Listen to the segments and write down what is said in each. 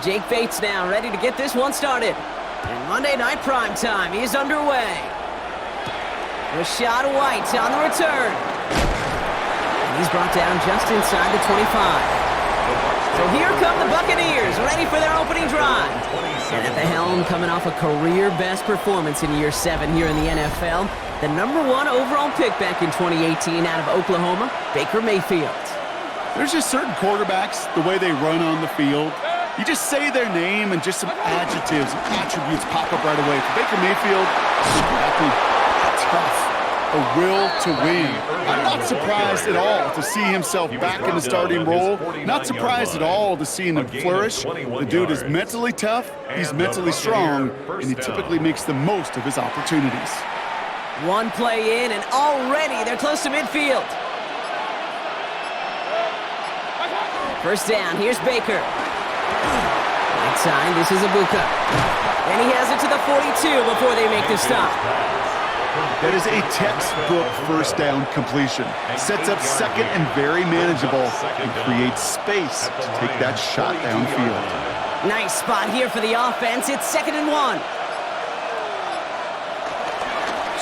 Jake Bates now ready to get this one started. And Monday Night Primetime is underway. Rashad White on the return. And he's brought down just inside the 25. So here come the Buccaneers, ready for their opening drive. And at the helm, coming off a career-best performance in Year 7 here in the NFL, the #1 overall pick back in 2018 out of Oklahoma, Baker Mayfield. There's just certain quarterbacks, the way they run on the field. You just say their name and just some adjectives and attributes pop up right away. For Baker Mayfield, scrappy, tough, a will to win. I'm not surprised at all to see himself back in the starting role. Not surprised at all to see him flourish. The dude is mentally tough, he's mentally strong, and he typically makes the most of his opportunities. One play in, and already they're close to midfield. First down, here's Baker. Right side, this is Ibuka. And he has it to the 42 before they make the stop. That is a textbook first down completion. Sets up second and very manageable and creates space to take that shot downfield. Nice spot here for the offense. It's 2nd and 1.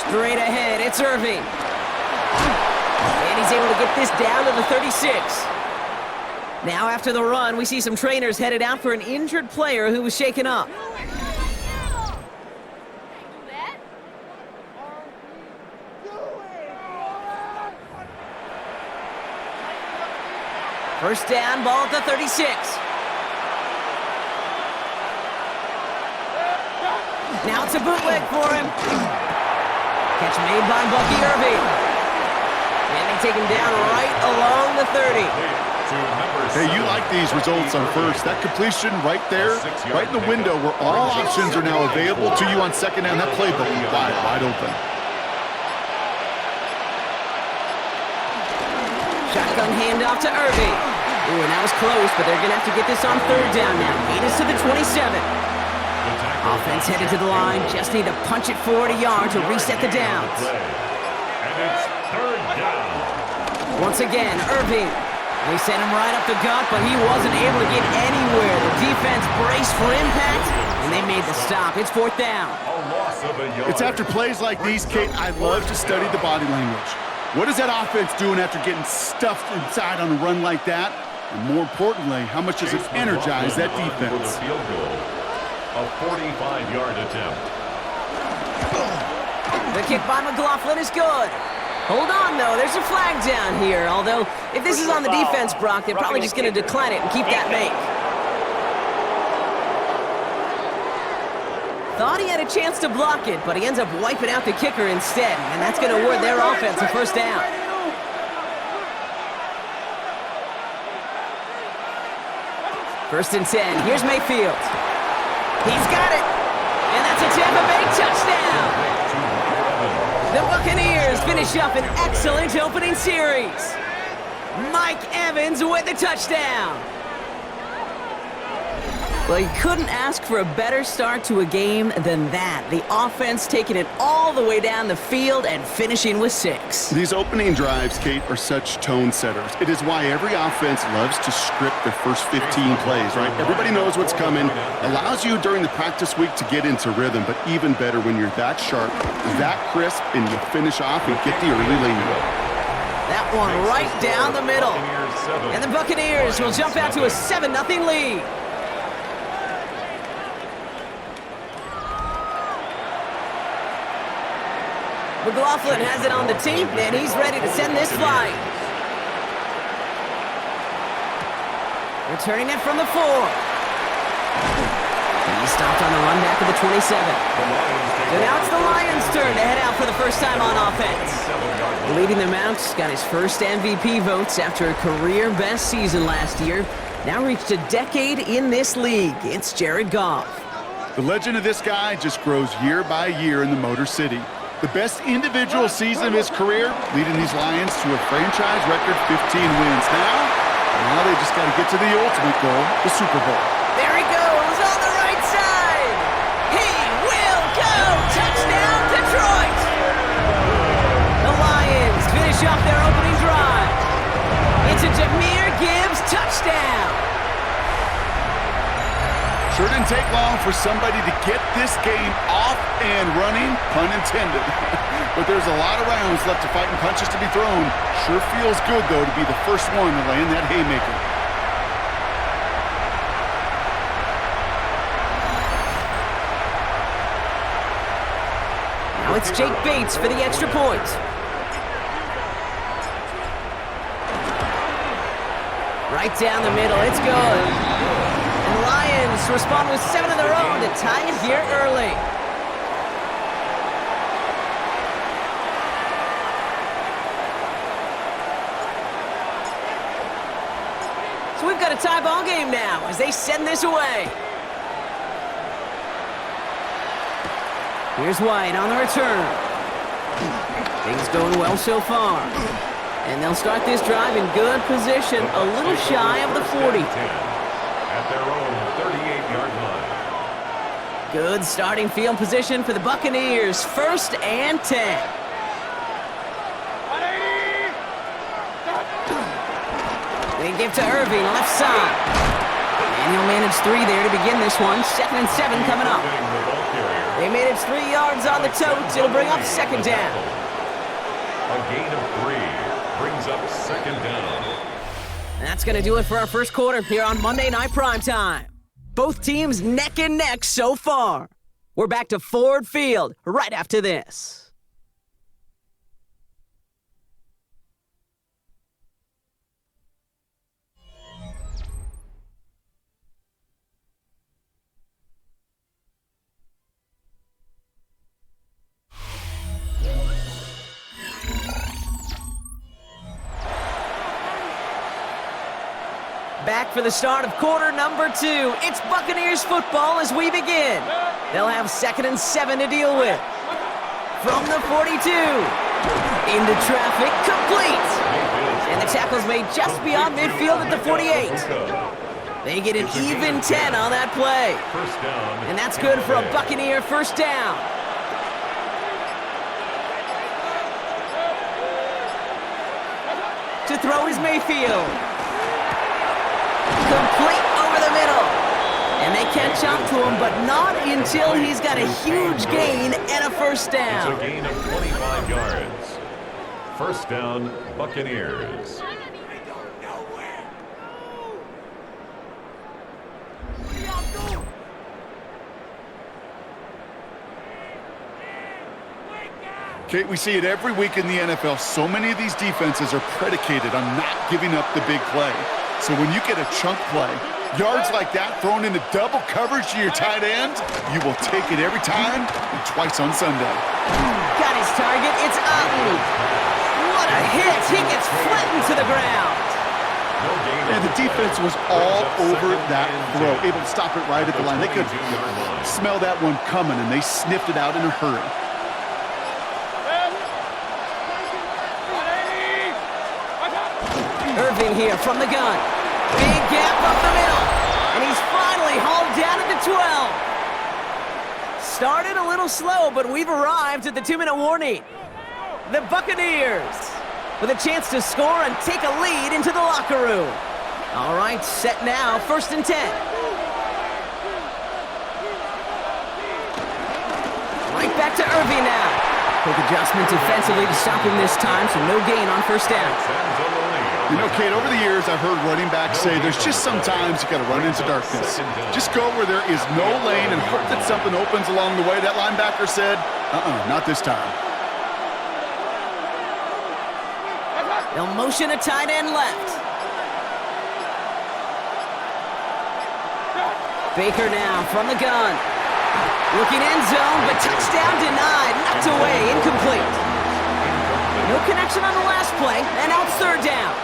Straight ahead, it's Irving. And he's able to get this down to the 36. Now after the run, we see some trainers headed out for an injured player who was shaken up. First down, ball at the 36. Now it's a bootleg for him. Catch made by Bucky Irving. And they take him down right along the 30. Hey, you like these results on first. That completion right there, right in the window where all options are now available to you on second down. That playbook is wide open. Shotgun handoff to Irving. Ooh, and that was close, but they're going to have to get this on 3rd down now. Gain is to the 27. Offense headed to the line. Just need to punch it forward a yard to reset the downs. And it's 3rd down. Once again, Irving. They sent him right up the gut, but he wasn't able to get anywhere. The defense braced for impact, and they made the stop. It's 4th down. It's after plays like these, Kate, I love to study the body language. What is that offense doing after getting stuffed inside on a run like that? And more importantly, how much does it energize that defense? Field goal, a 45-yard attempt. The kick by McLaughlin is good. Hold on, though. There's a flag down here. Although, if this is on the defense, Brock, they're probably just going to decline it and keep that make. Thought he had a chance to block it, but he ends up wiping out the kicker instead. And that's going to award their offense a first down. First and 10. Here's Mayfield. He's got it. And that's a Tampa Bay touchdown. The Buccaneers finish up an excellent opening series. Mike Evans with the touchdown. Well, you couldn't ask for a better start to a game than that. The offense taking it all the way down the field and finishing with 6. These opening drives, Kate, are such tone setters. It is why every offense loves to script their first 15 plays, right? Everybody knows what's coming. Allows you during the practice week to get into rhythm, but even better when you're that sharp, that crisp, and you finish off and get the early lead. That one right down the middle. And the Buccaneers will jump out to a 7-0 lead. McLaughlin has it on the team, and he's ready to send this flying. Returning it from the 4. He stopped on the run back of the 27. So now it's the Lions' turn to head out for the first time on offense. Leading them out, got his first MVP votes after a career-best season last year. Now reached a decade in this league. It's Jared Goff. The legend of this guy just grows year by year in the Motor City. The best individual season of his career, leading these Lions to a franchise record 15 wins. Now they just got to get to the ultimate goal, the Super Bowl. There he goes on the right side. He will go. Touchdown, Detroit. The Lions finish off their opening drive. It's a Jahmyr Gibbs touchdown. Doesn't take long for somebody to get this game off and running, pun intended. But there's a lot of rounds left to fight and punches to be thrown. Sure feels good, though, to be the first one to land that haymaker. Now it's Jake Bates for the extra point. Right down the middle, it's good. And the Lions respond with 7 of their own to tie it here early. So we've got a tie ball game now as they send this away. Here's White on the return. Things going well so far. And they'll start this drive in good position, a little shy of the 40. At their own 38-yard line. Good starting field position for the Buccaneers. 1st and 10. They give to Irving, left side. And he'll manage 3 there to begin this one. 2nd and 7 coming up. They made it 3 yards on the totes. It'll bring up 2nd down. A gain of 3 brings up 2nd down. That's going to do it for our first quarter here on Monday Night Primetime. Both teams neck and neck so far. We're back to Ford Field right after this. Back for the start of quarter number 2. It's Buccaneers football as we begin. They'll have 2nd and 7 to deal with. From the 42. Into traffic, complete. And the tackle's made just beyond midfield at the 48. They get an even 10 on that play. And that's good for a Buccaneer first down. To throw is Mayfield. Complete over the middle. And they catch up to him, but not until he's got a huge gain and a first down. It's a gain of 25 yards. First down, Buccaneers. Kate, we see it every week in the NFL. So many of these defenses are predicated on not giving up the big play. So when you get a chunk play, yards like that thrown into double coverage to your tight end, you will take it every time and twice on Sunday. Got his target. It's Otten. What a hit. He gets flattened to the ground. And the defense was all over that throw, able to stop it right at the line. They could smell that one coming, and they sniffed it out in a hurry. Irving here from the gun. Big gap up the middle. And he's finally hauled down at the 12. Started a little slow, but we've arrived at the 2-minute warning. The Buccaneers with a chance to score and take a lead into the locker room. All right, set now, 1st and 10. Right back to Irving now. Quick adjustment defensively to stop him this time, so no gain on first down. You know, Kate, over the years, I've heard running backs say there's just sometimes you got to run into darkness. Just go where there is no lane and hope that something opens along the way. That linebacker said, not this time. They'll motion a tight end left. Baker now from the gun. Looking end zone, but touchdown denied. Knocked away, incomplete. No connection on the last play, and now it's 3rd down.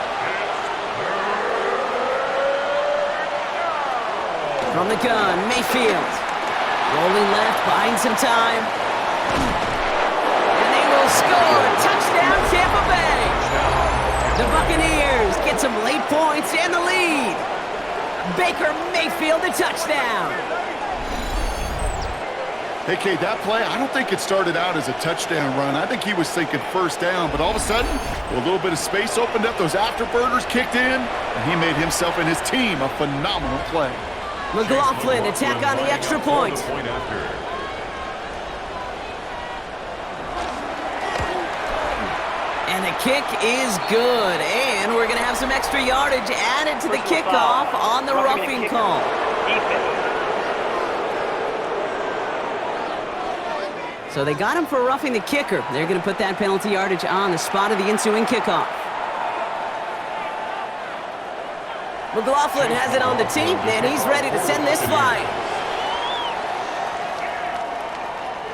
From the gun, Mayfield. Rolling left, buying some time. And they will score. Touchdown, Tampa Bay. The Buccaneers get some late points and the lead. Baker Mayfield, the touchdown. Hey, Kate, that play, I don't think it started out as a touchdown run. I think he was thinking first down, but all of a sudden, a little bit of space opened up, those afterburners kicked in, and he made himself and his team a phenomenal play. McLaughlin attack on the extra point. And the kick is good. And we're going to have some extra yardage added to the kickoff on the roughing call. So they got him for roughing the kicker. They're going to put that penalty yardage on the spot of the ensuing kickoff. McLaughlin has it on the tee, and he's ready to send this flying.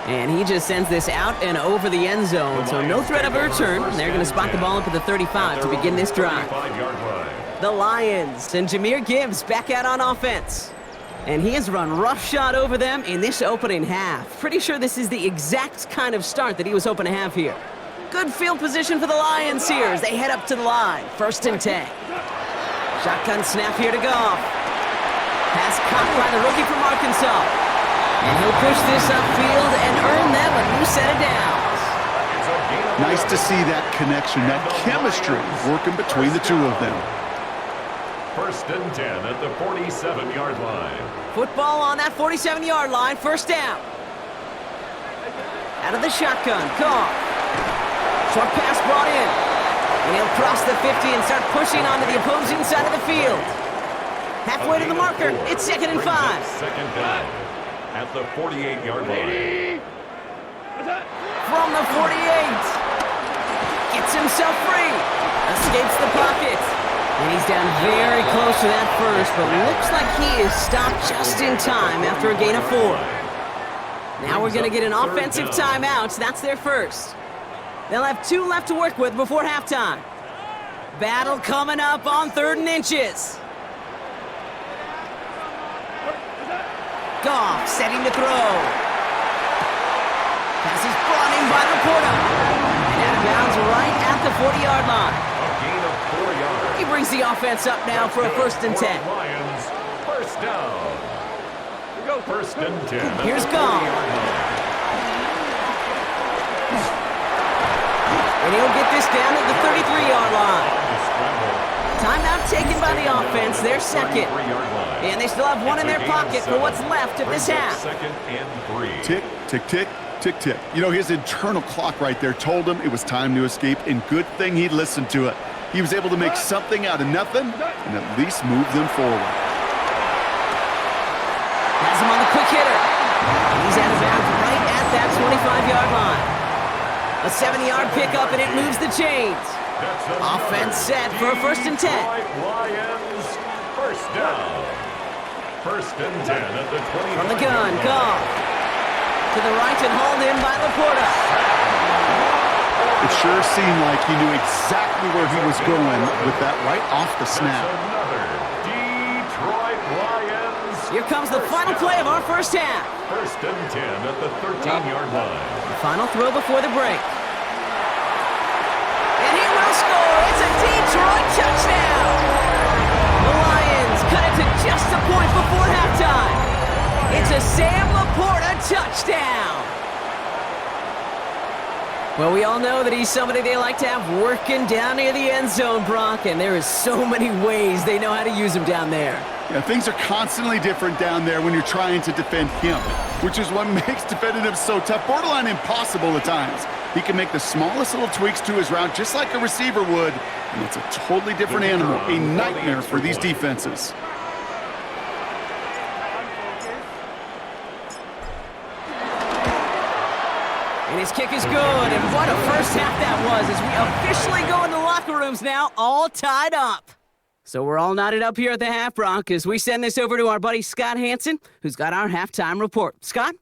And he just sends this out and over the end zone, so no threat of a return. They're going to spot the ball up at the 35 to begin this drive. The Lions and Jahmyr Gibbs back out on offense. And he has run roughshod over them in this opening half. Pretty sure this is the exact kind of start that he was hoping to have here. Good field position for the Lions here as they head up to the line. 1st and 10. Shotgun snap here to Goff. Pass caught by the rookie from Arkansas. And he'll push this upfield and earn them a new set of downs. Nice to see that connection, that chemistry working between the two of them. 1st and 10 at the 47-yard line. Football on that 47-yard line, 1st down. Out of the shotgun, Goff. Short pass brought in. And he'll cross the 50 and start pushing onto the opposing side of the field. Halfway to the marker, it's 2nd and 5. 2nd down at the 48-yard line. From the 48. Gets himself free. Escapes the pocket. And he's down very close to that first, but looks like he is stopped just in time after a gain of 4. Now we're going to get an offensive timeout. That's their first. They'll have 2 left to work with before halftime. Battle coming up on 3rd and inches. Goff setting to throw. Pass is brought in by Laporta. And out of bounds right at the 40-yard line. A gain of 4 yards. He brings the offense up now for a 1st and 10. Lions, 1st down. 1st and 10. Here's Goff. And he'll get this down at the 33-yard line. Timeout taken by the offense, their 2nd. And they still have 1 in their pocket for what's left of this half. 2nd and 3. Tick, tick, tick, tick, tick. You know, his internal clock right there told him it was time to escape, and good thing he listened to it. He was able to make something out of nothing and at least move them forward. Has him on the quick hitter. And he's out of bounds right at that 25-yard line. A 70-yard pickup, and it moves the chains. Offense set for a 1st and 10. Lions, 1st down. 1st and 10 at the 20. From the gun, Goff. To the right and hauled in by Laporta. It sure seemed like he knew exactly where he was going with that right off the snap. Another Detroit Lions. Here comes the final play of our first half. 1st and 10 at the 13-yard line. The final throw before the break. And he will score. It's a Detroit touchdown. The Lions cut it to just a point before halftime. It's a Sam Laporta touchdown. Well, we all know that he's somebody they like to have working down near the end zone, Brock, and there is so many ways they know how to use him down there. Yeah, things are constantly different down there when you're trying to defend him, which is what makes defending him so tough, borderline impossible at times. He can make the smallest little tweaks to his route just like a receiver would, and it's a totally different animal, a nightmare for these defenses. And his kick is good, and what a first half that was as we officially go in the locker rooms now, all tied up. So we're all knotted up here at the half, Brock, as we send this over to our buddy Scott Hanson, who's got our halftime report. Scott?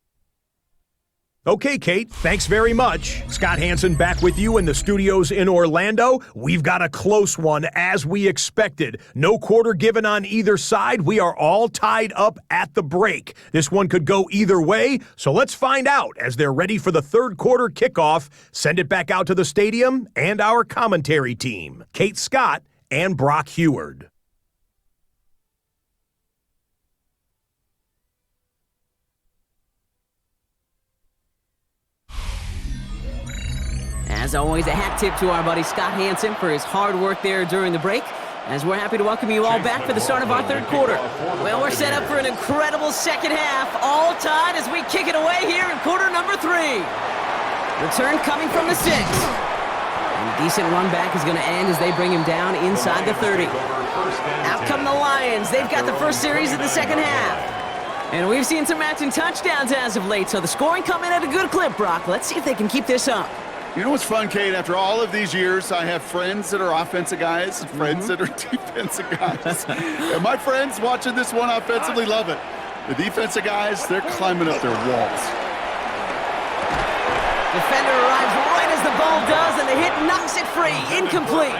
Okay, Kate, thanks very much. Scott Hanson back with you in the studios in Orlando. We've got a close one, as we expected. No quarter given on either side. We are all tied up at the break. This one could go either way, so let's find out as they're ready for the third quarter kickoff. Send it back out to the stadium and our commentary team, Kate Scott and Brock Heward. As always, a hat tip to our buddy Scott Hanson for his hard work there during the break. As we're happy to welcome you all back for the start of our third quarter. Well, we're set up for an incredible second half, all tied as we kick it away here in quarter number 3. Return coming from the 6. And a decent run back is going to end as they bring him down inside the 30. Out come the Lions. They've got the first series of the second half. And we've seen some matching touchdowns as of late, so the scoring coming at a good clip, Brock. Let's see if they can keep this up. You know what's fun, Kate? After all of these years, I have friends that are offensive guys, friends that are defensive guys. And my friends watching this one offensively love it. The defensive guys, they're climbing up their walls. Defender arrives right as the ball does, and the hit knocks it free. Incomplete.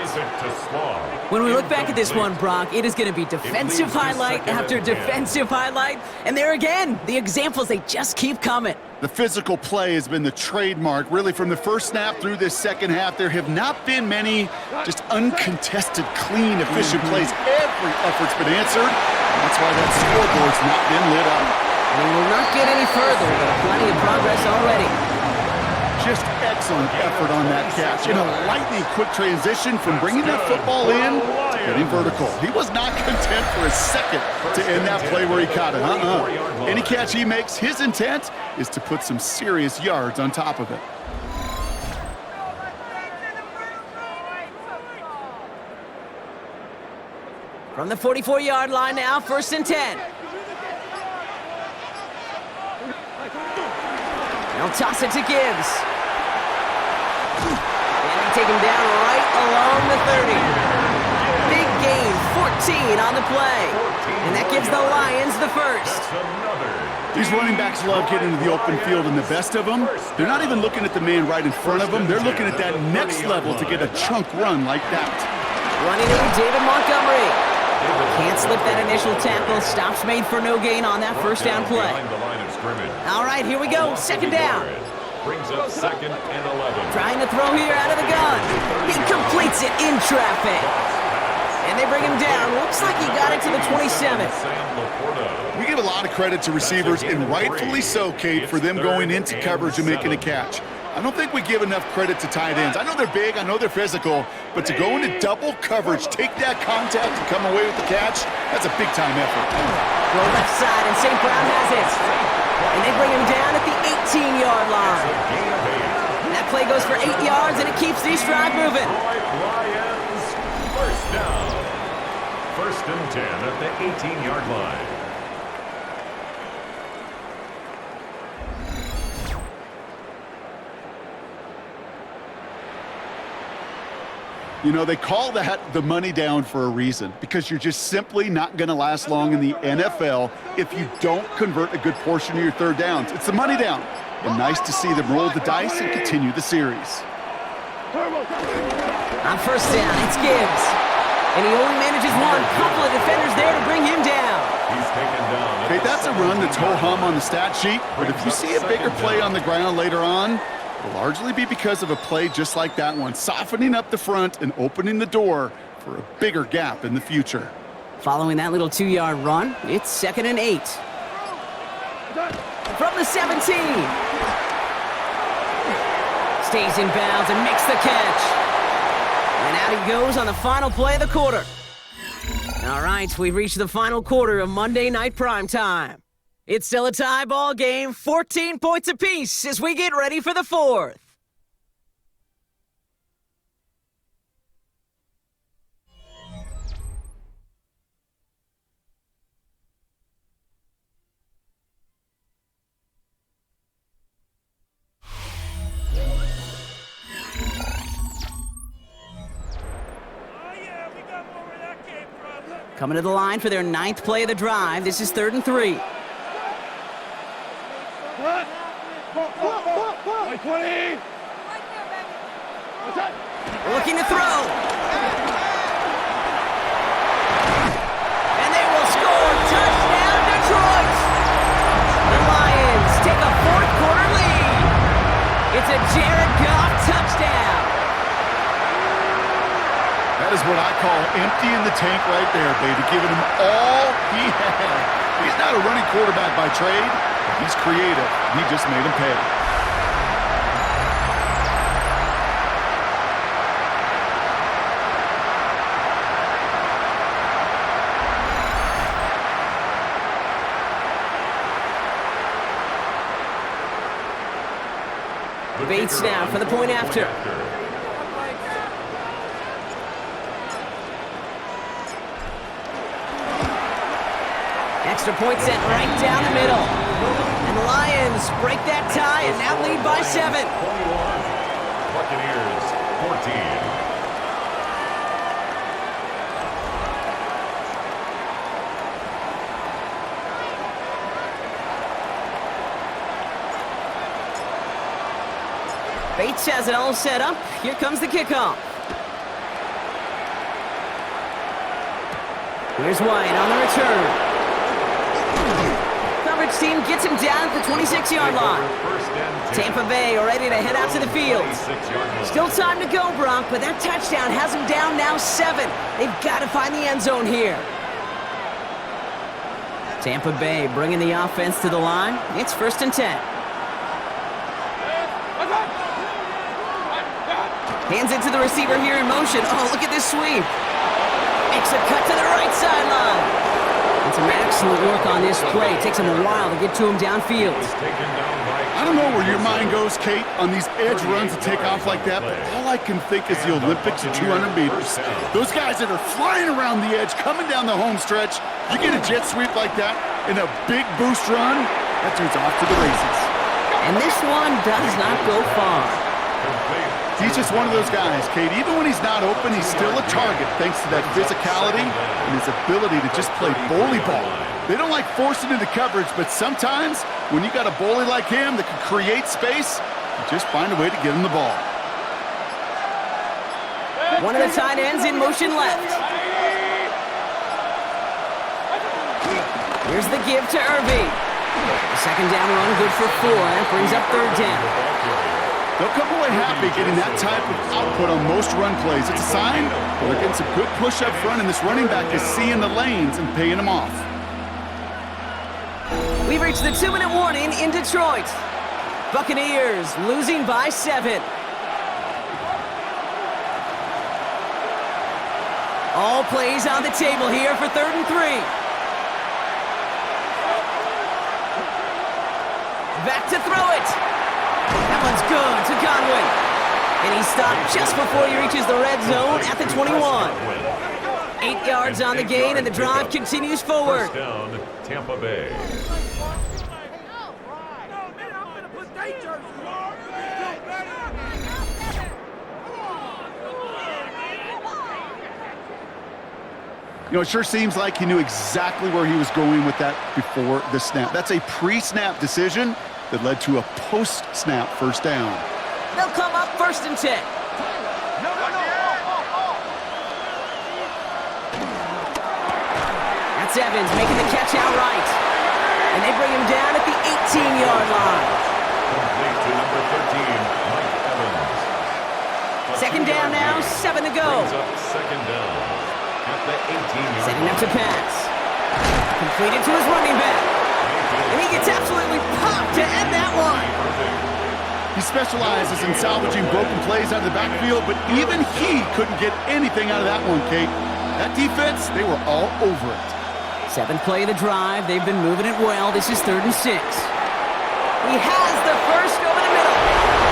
When we look back at this one, Brock, it is going to be defensive highlight after defensive highlight. And there again, the examples, they just keep coming. The physical play has been the trademark, really, from the first snap through this second half. There have not been many just uncontested, clean, efficient plays. Every effort's been answered, and that's why that scoreboard's not been lit up. We will not get any further, but plenty of progress already. Just excellent effort on that catch. In a lightning-quick transition from bringing that football in to getting vertical. He was not content for a second to end that play where he caught it. Any catch he makes, his intent is to put some serious yards on top of it. From the 44-yard line now, 1st and 10. They'll toss it to Gibbs. And they take him down right along the 30. Big gain, 14 on the play. And that gives the Lions the first. These running backs love getting into the open field, and the best of them, they're not even looking at the man right in front of them. They're looking at that next level to get a chunk run like that. Running it with David Montgomery. Can't slip that initial tackle. Stops made for no gain on that first down play. All right, here we go. 2nd down. Brings up 2nd and 11. Trying to throw here out of the gun. He completes it in traffic. And they bring him down. Looks like he got it to the 27. We give a lot of credit to receivers, and rightfully so, Kate, for them going into coverage and making a catch. I don't think we give enough credit to tight ends. I know they're big, I know they're physical, but to go into double coverage, take that contact, and come away with the catch, that's a big-time effort. Go left side, and St. Brown has it. And they bring him down at the 18-yard line. And that play goes for 8 yards, and it keeps these drive moving. Lions, 1st down. 1st and 10 at the 18-yard line. You know, they call that the money down for a reason, because you're just simply not going to last long in the NFL if you don't convert a good portion of your 3rd downs. It's the money down. And nice to see them roll the dice and continue the series. On 1st down, it's Gibbs. And he only manages one. Couple of defenders there to bring him down. He's taken down. Okay, that's a run that's ho-hum on the stat sheet, but if you see a bigger play on the ground later on, it'll largely be because of a play just like that one, softening up the front and opening the door for a bigger gap in the future. Following that little 2-yard run, it's 2nd and 8. From the 17. Stays in bounds and makes the catch. And out he goes on the final play of the quarter. All right, we've reached the final quarter of Monday Night Primetime. It's still a tie ball game, 14 points apiece as we get ready for the 4th. Coming to the line for their 9th play of the drive. This is 3rd and 3. Looking to throw. And they will score. Touchdown, Detroit. The Lions take a 4th quarter lead. It's a Jared Goff touchdown. That is what I call emptying the tank right there, baby, giving him all he had. He's not a running quarterback by trade, but he's creative. He just made him pay. Bates now for the point after. Extra point sent right down the middle. And the Lions break that tie and now lead by 7. 21. Buccaneers 14. Bates has it all set up. Here comes the kickoff. Here's White on the return. Coverage team gets him down at the 26-yard line. Tampa Bay are ready to head out to the field. Still time to go, Brock, but that touchdown has him down now 7. They've got to find the end zone here. Tampa Bay bringing the offense to the line. It's 1st and 10. Hands it to the receiver here in motion. Oh, look at this sweep. Makes a cut to the right sideline. And some excellent work on this play. Takes him a while to get to him downfield. I don't know where your mind goes, Kate, on these edge runs that take off like that, but all I can think is the Olympics of 200 meters. Those guys that are flying around the edge, coming down the home stretch, you get a jet sweep like that in a big boost run, that dude's off to the races. And this one does not go far. He's just one of those guys, Kate. Even when he's not open, he's still a target thanks to that physicality and his ability to just play bully ball. They don't like forcing into coverage, but sometimes when you got a bully like him that can create space, you just find a way to get him the ball. One of the tight ends in motion left. Here's the give to Irving. The 2nd down run good for 4. That brings up 3rd down. They'll come away happy getting that type of output on most run plays. It's a sign they're getting some good push up front, and this running back is seeing the lanes and paying them off. We've reached the 2-minute warning in Detroit. Buccaneers losing by 7. All plays on the table here for 3rd and 3. Back to throw it. That one's good to Godwin. And he stopped just before he reaches the red zone at the 21. 8 yards on the gain, and the drive continues forward. 1st down, Tampa Bay. You know, it sure seems like he knew exactly where he was going with that before the snap. That's a pre-snap decision that led to a post-snap 1st down. They'll come up 1st and 10. That's Evans making the catch outright. And they bring him down at the 18-yard line. Complete to number 13, Mike Evans. 2nd down now, 7 to go. Brings up 2nd down at the 18-yard Setting line. up to pass. Completed to his running back. And he gets absolutely popped to end that one. He specializes in salvaging broken plays out of the backfield, but even he couldn't get anything out of that one, Kate. That defense, they were all over it. 7th play of the drive. They've been moving it well. This is 3rd and 6. He has the first over the middle.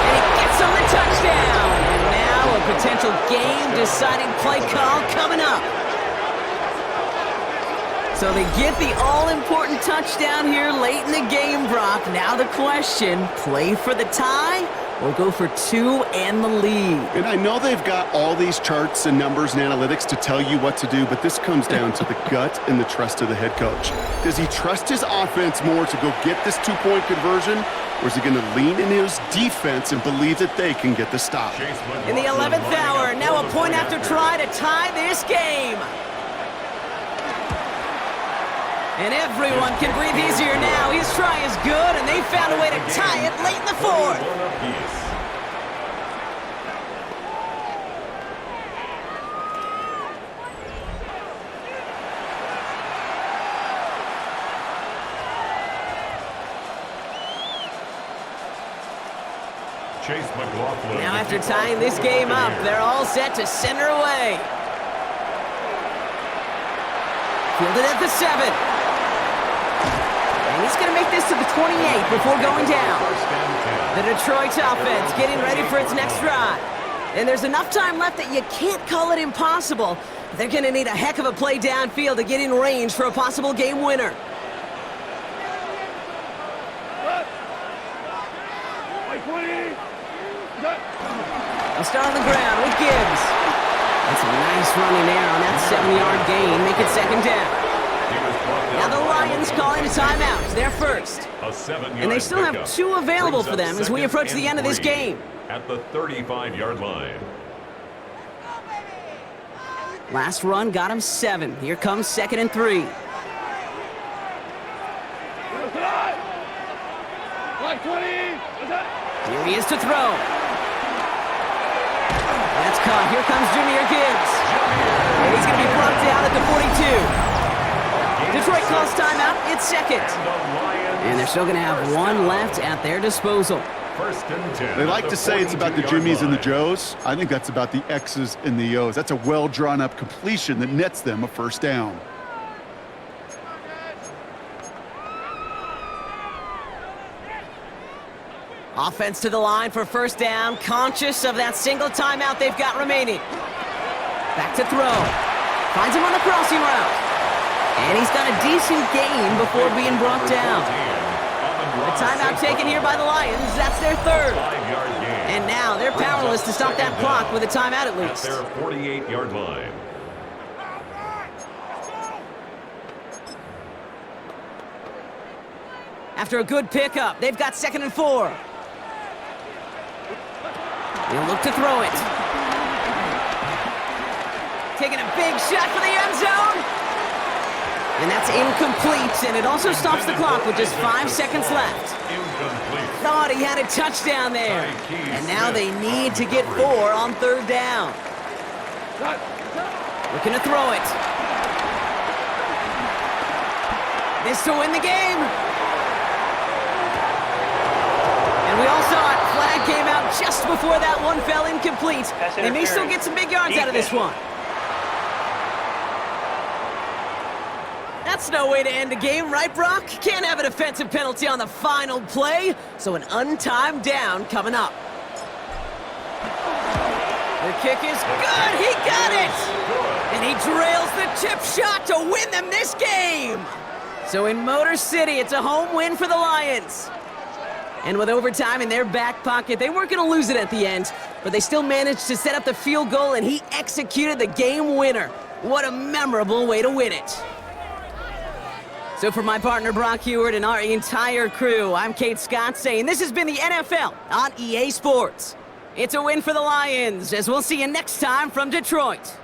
And he gets on the touchdown. And now a potential game-deciding play call coming up. So they get the all-important touchdown here late in the game, Brock. Now the question, play for the tie or go for 2 and the lead? And I know they've got all these charts and numbers and analytics to tell you what to do, but this comes down to the gut and the trust of the head coach. Does he trust his offense more to go get this 2-point conversion, or is he going to lean in his defense and believe that they can get the stop? In the 11th hour, now a point after try to tie this game. And everyone can breathe easier now. His try is good, and they found a way to tie it late in the 4th. Chase McLaughlin. Now after tying this game up, they're all set to center away. Fielded at the 7. And he's going to make this to the 28 before going down. 1st and 10. The Detroit offense getting ready for its next drive. And there's enough time left that you can't call it impossible. They're going to need a heck of a play downfield to get in range for a possible game winner. They'll start on the ground with Gibbs. That's a nice running there on that 7-yard gain. Make it second down. Now the Lions calling a timeout. They're first. And they still have 2 available for them as we approach the end of this game. At the 35-yard line. Last run got him 7. Here comes 2nd and 3. Here he is to throw. That's caught. Here comes Jahmyr Gibbs. And he's going to be brought down at the 42. Detroit calls timeout. It's second. And they're still going to have 1 left at their disposal. First and 10. They like to say it's about the Jimmies and the Joes. I think that's about the X's and the O's. That's a well-drawn-up completion that nets them a first down. Offense to the line for first down, conscious of that single timeout they've got remaining. Back to throw. Finds him on the crossing route. And he's got a decent gain before being brought down. The timeout taken here by the Lions. That's their 3rd. And now they're powerless to stop that clock with a timeout at least. At their 48-yard line. After a good pickup, they've got 2nd and 4. They'll look to throw it. Taking a big shot for the end zone. And that's incomplete, and it also stops the clock with just 5 seconds left. Thought he had a touchdown there. And now they need to get 4 on 3rd down. Looking to throw it. This to win the game. And we all saw it. Flag came out just before that one fell incomplete. They may still get some big yards out of this one. That's no way to end a game, right, Brock? Can't have a defensive penalty on the final play, so an untimed down coming up. The kick is good. He got it! And he drills the chip shot to win them this game. So in Motor City, it's a home win for the Lions. And with overtime in their back pocket, they weren't going to lose it at the end, but they still managed to set up the field goal, and he executed the game winner. What a memorable way to win it. So for my partner Brock Heward and our entire crew, I'm Kate Scott saying this has been the NFL on EA Sports. It's a win for the Lions, as we'll see you next time from Detroit.